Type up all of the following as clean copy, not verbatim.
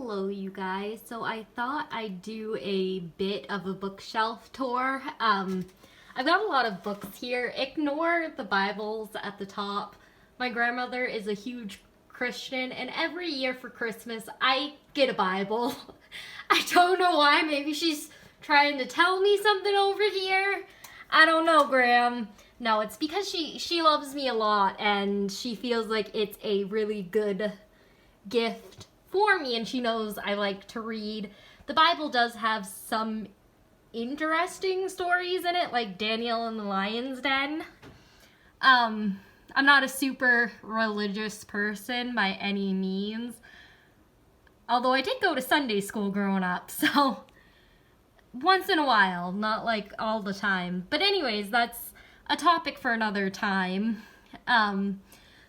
Hello you guys. So I thought I'd do a bit of a bookshelf tour. I've got a lot of books here. Ignore the Bibles at the top. My grandmother is a huge Christian and every year for Christmas I get a Bible. I don't know why. Maybe she's trying to tell me something over here. I don't know, Graham. No, it's because she loves me a lot and she feels like it's a really good gift for me, and she knows I like to read. The Bible does have some interesting stories in it, like Daniel and the Lion's Den. I'm not a super religious person by any means, although I did go to Sunday school growing up, so once in a while, not like all the time. But anyways, that's a topic for another time.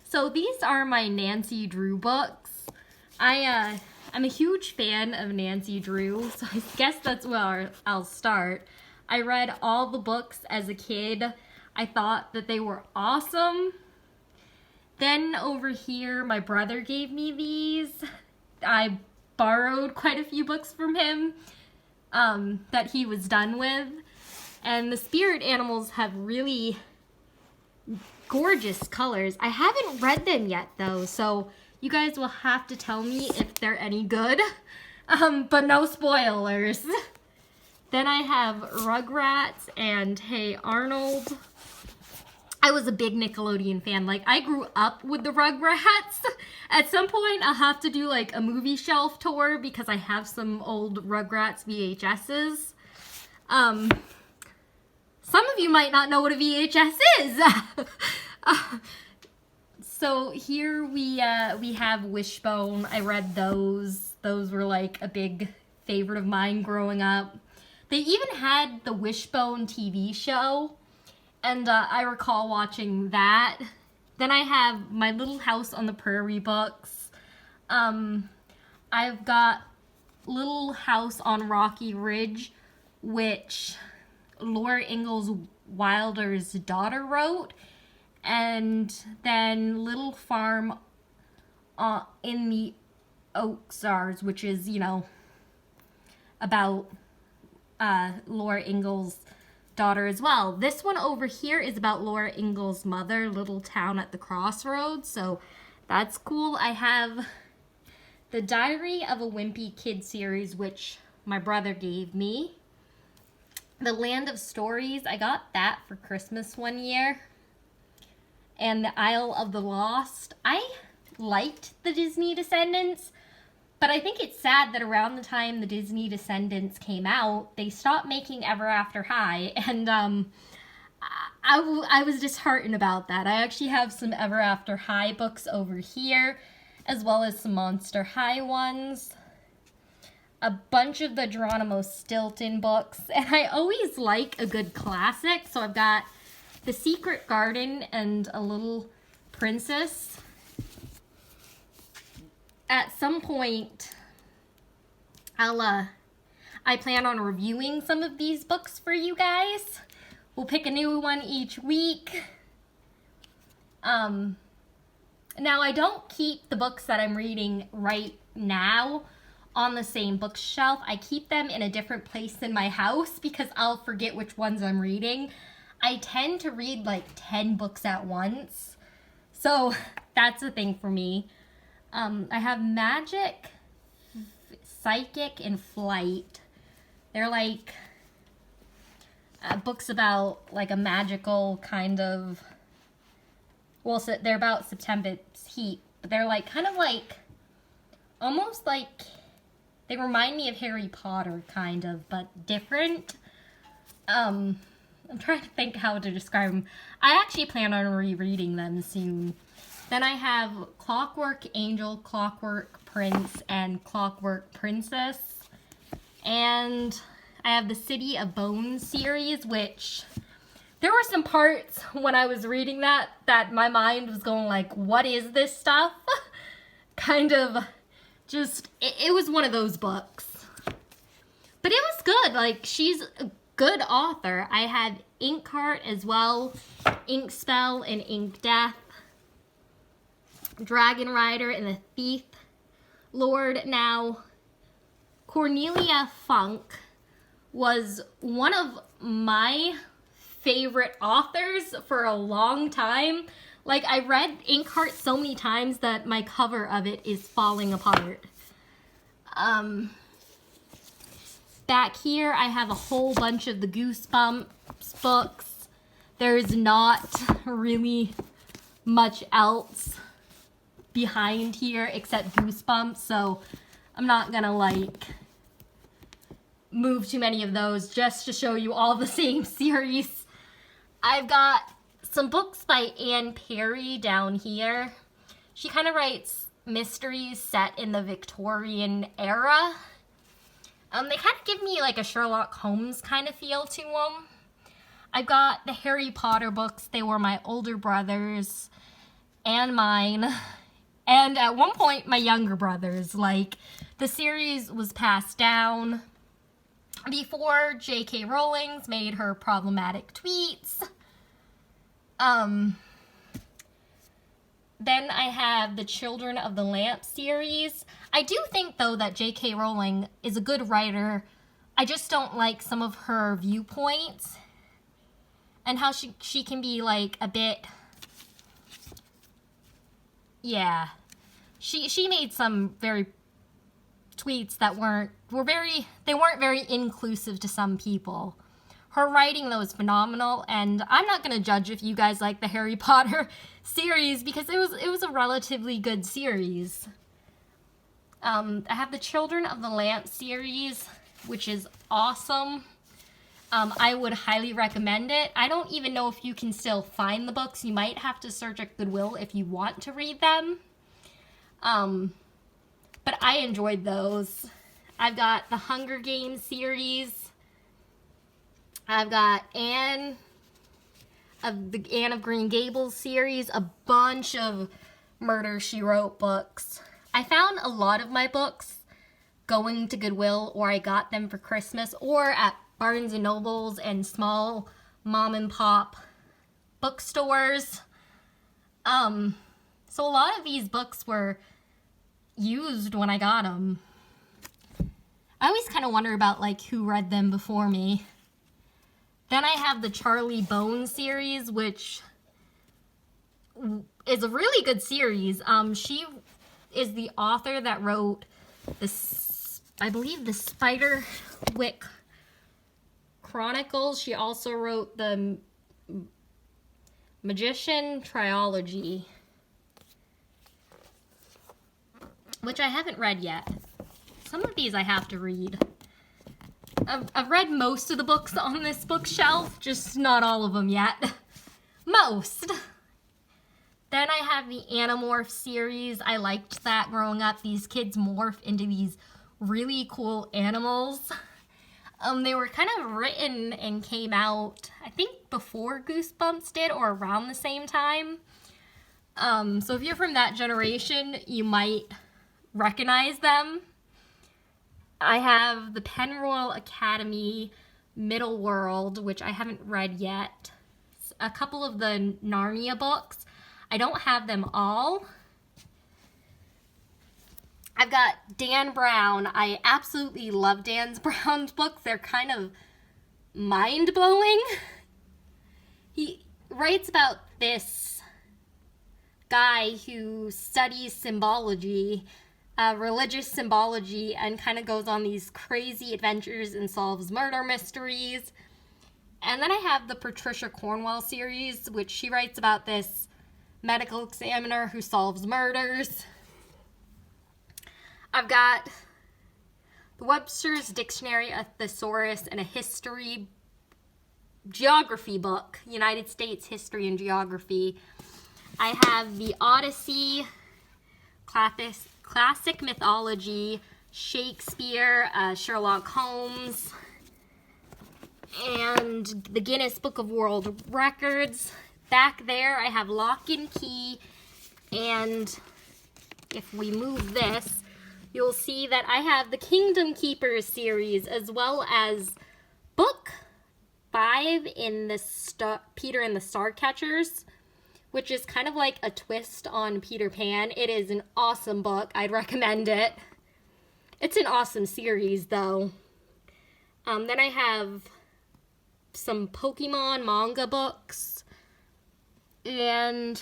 So these are my Nancy Drew books. I'm a huge fan of Nancy Drew, so I guess that's where I'll start. I read all the books as a kid. I thought that they were awesome. Then over here, my brother gave me these. I borrowed quite a few books from him that he was done with. And the spirit animals have really gorgeous colors. I haven't read them yet though, so you guys will have to tell me if they're any good, but no spoilers. Then I have Rugrats and Hey Arnold. I was a big Nickelodeon fan. Like, I grew up with the Rugrats. At some point, I'll have to do like a movie shelf tour because I have some old Rugrats VHSs. Some of you might not know what a VHS is. So here we have Wishbone. I read those. Those were like a big favorite of mine growing up. They even had the Wishbone TV show, and I recall watching that. Then I have my Little House on the Prairie books. I've got Little House on Rocky Ridge, which Laura Ingalls Wilder's daughter wrote. And then Little Farm in the Ozarks, which is, you know, about Laura Ingalls' daughter as well. This one over here is about Laura Ingalls' mother, Little Town at the Crossroads, so that's cool. I have the Diary of a Wimpy Kid series, which my brother gave me. The Land of Stories, I got that for Christmas one year. And the Isle of the Lost. I liked the Disney Descendants, but I think it's sad that around the time the Disney Descendants came out, they stopped making Ever After High, and I was disheartened about that. I actually have some Ever After High books over here, as well as some Monster High ones. A bunch of the Geronimo Stilton books, and I always like a good classic, so I've got The Secret Garden and A Little Princess. At some point, I plan on reviewing some of these books for you guys. We'll pick a new one each week. Now, I don't keep the books that I'm reading right now on the same bookshelf. I keep them in a different place in my house because I'll forget which ones I'm reading. I tend to read like 10 books at once, so that's a thing for me. I have Magic, Psychic, and Flight. They're like books about like a magical kind of, well, so they're about September's heat, but they're like kind of like, almost like, they remind me of Harry Potter kind of, but different. I'm trying to think how to describe them. I actually plan on rereading them soon. Then I have Clockwork Angel, Clockwork Prince, and Clockwork Princess. And I have the City of Bones series, which there were some parts when I was reading that my mind was going like, what is this stuff? Kind of just, it was one of those books. But it was good. Like, she's a good author. I had Inkheart as well, Ink Spell and Ink Death, Dragon Rider and the Thief Lord. Now, Cornelia Funk was one of my favorite authors for a long time. Like, I read Inkheart so many times that my cover of it is falling apart. Back here, I have a whole bunch of the Goosebumps books. There's not really much else behind here except Goosebumps, so I'm not gonna, like, move too many of those just to show you all the same series. I've got some books by Anne Perry down here. She kind of writes mysteries set in the Victorian era. They kind of give me like a Sherlock Holmes kind of feel to them. I've got the Harry Potter books. They were my older brother's and mine. And at one point, my younger brother's. Like, the series was passed down before J.K. Rowling's made her problematic tweets. Then I have the Children of the Lamp series. I do think, though, that J.K. Rowling is a good writer. I just don't like some of her viewpoints and how she can be, like, a bit... Yeah. She made some very tweets that weren't very inclusive to some people. Her writing, though, is phenomenal, and I'm not going to judge if you guys like the Harry Potter series, because it was a relatively good series. I have the Children of the Lamp series, which is awesome. I would highly recommend it. I don't even know if you can still find the books. You might have to search at Goodwill if you want to read them. But I enjoyed those. I've got the Hunger Games series. I've got Anne of Green Gables series, a bunch of Murder, She Wrote books. I found a lot of my books going to Goodwill, or I got them for Christmas, or at Barnes & Nobles and small mom and pop bookstores. So a lot of these books were used when I got them. I always kind of wonder about, like, who read them before me. Then I have the Charlie Bone series, which is a really good series. She is the author that wrote this, I believe, the Spiderwick Chronicles. She also wrote the Magician Trilogy, which I haven't read yet. Some of these I have to read. I've read most of the books on this bookshelf, just not all of them yet. Most. Then I have the Animorph series. I liked that growing up. These kids morph into these really cool animals. They were kind of written and came out, I think, before Goosebumps did, or around the same time. So if you're from that generation, you might recognize them. I have the Penroyal Academy Middle World, which I haven't read yet. A couple of the Narnia books. I don't have them all. I've got Dan Brown. I absolutely love Dan Brown's books. They're kind of mind-blowing. He writes about this guy who studies symbology, religious symbology, and kind of goes on these crazy adventures and solves murder mysteries. And then I have the Patricia Cornwell series, which she writes about this medical examiner who solves murders. I've got the Webster's Dictionary, a thesaurus, and a geography book, United States History and Geography. I have the Odyssey, classic mythology, Shakespeare, Sherlock Holmes, and the Guinness Book of World Records. Back there, I have Lock and Key, and if we move this, you'll see that I have the Kingdom Keepers series, as well as book 5 in the Peter and the Starcatchers, which is kind of like a twist on Peter Pan. It is an awesome book. I'd recommend it. It's It's an awesome series, though. Then I have some Pokemon manga books. And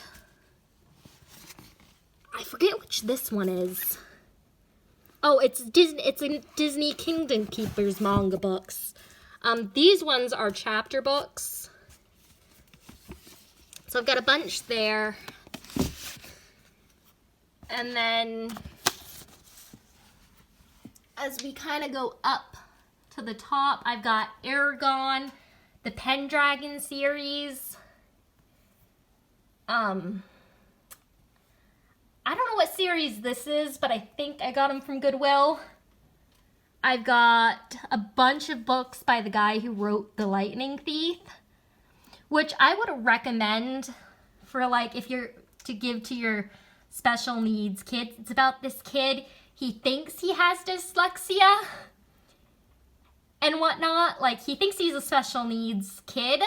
I forget which this one is. Oh, it's a Disney Kingdom Keepers manga books. These ones are chapter books. So I've got a bunch there. And then as we kind of go up to the top, I've got Aragon, the Pendragon series. I don't know what series this is, but I think I got them from Goodwill. I've got a bunch of books by the guy who wrote The Lightning Thief, which I would recommend for, like, if you're to give to your special needs kids. It's about this kid. He thinks he has dyslexia and whatnot. Like, he thinks he's a special needs kid.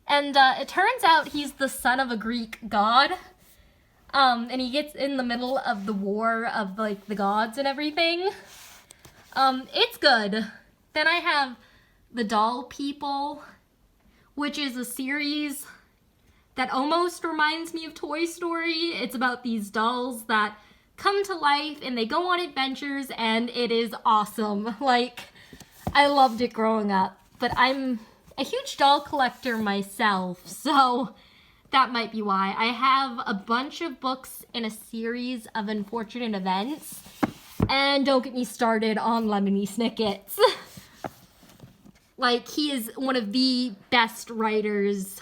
And it turns out he's the son of a Greek god. And he gets in the middle of the war of, like, the gods and everything. It's good. Then I have The Doll People, which is a series that almost reminds me of Toy Story. It's about these dolls that come to life and they go on adventures, and it is awesome. Like, I loved it growing up. But I'm a huge doll collector myself, so that might be why. I have a bunch of books in a series of unfortunate events. And don't get me started on Lemony Snicket's. Like, he is one of the best writers,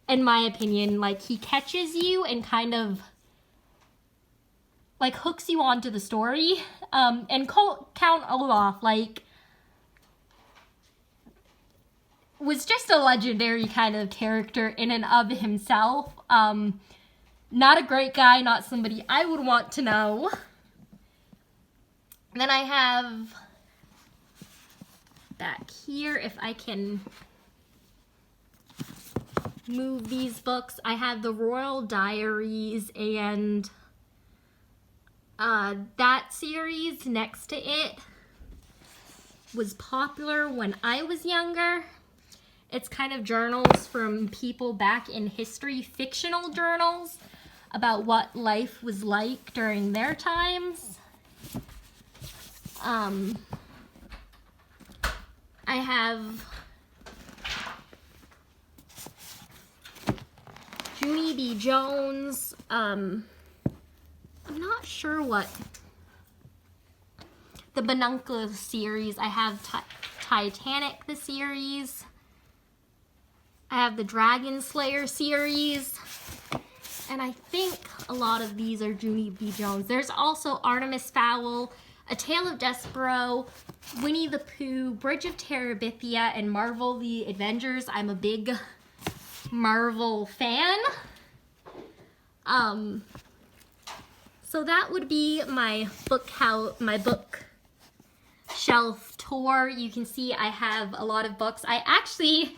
in my opinion. Like, he catches you and kind of, like, hooks you onto the story. And Count Olaf, like, was just a legendary kind of character in and of himself. Not a great guy, not somebody I would want to know. Then I have back here, if I can move these books, I have the Royal Diaries, and that series next to it was popular when I was younger. It's kind of journals from people back in history, fictional journals about what life was like during their times. I have Junie B. Jones. I'm not sure what. The Benunca series. I have Titanic, the series. I have the Dragon Slayer series. And I think a lot of these are Junie B. Jones. There's also Artemis Fowl, A Tale of Despero, Winnie the Pooh, Bridge of Terabithia, and Marvel the Avengers. I'm a big Marvel fan. So that would be my bookshelf tour. You can see I have a lot of books. I actually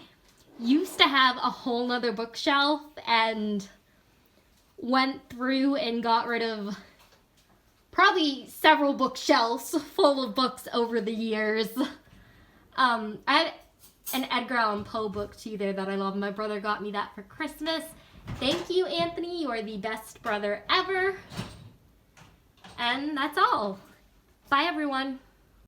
used to have a whole nother bookshelf and went through and got rid of probably several bookshelves full of books over the years. I had an Edgar Allan Poe book too there that I love. My brother got me that for Christmas. Thank you, Anthony. You are the best brother ever. And that's all. Bye, everyone.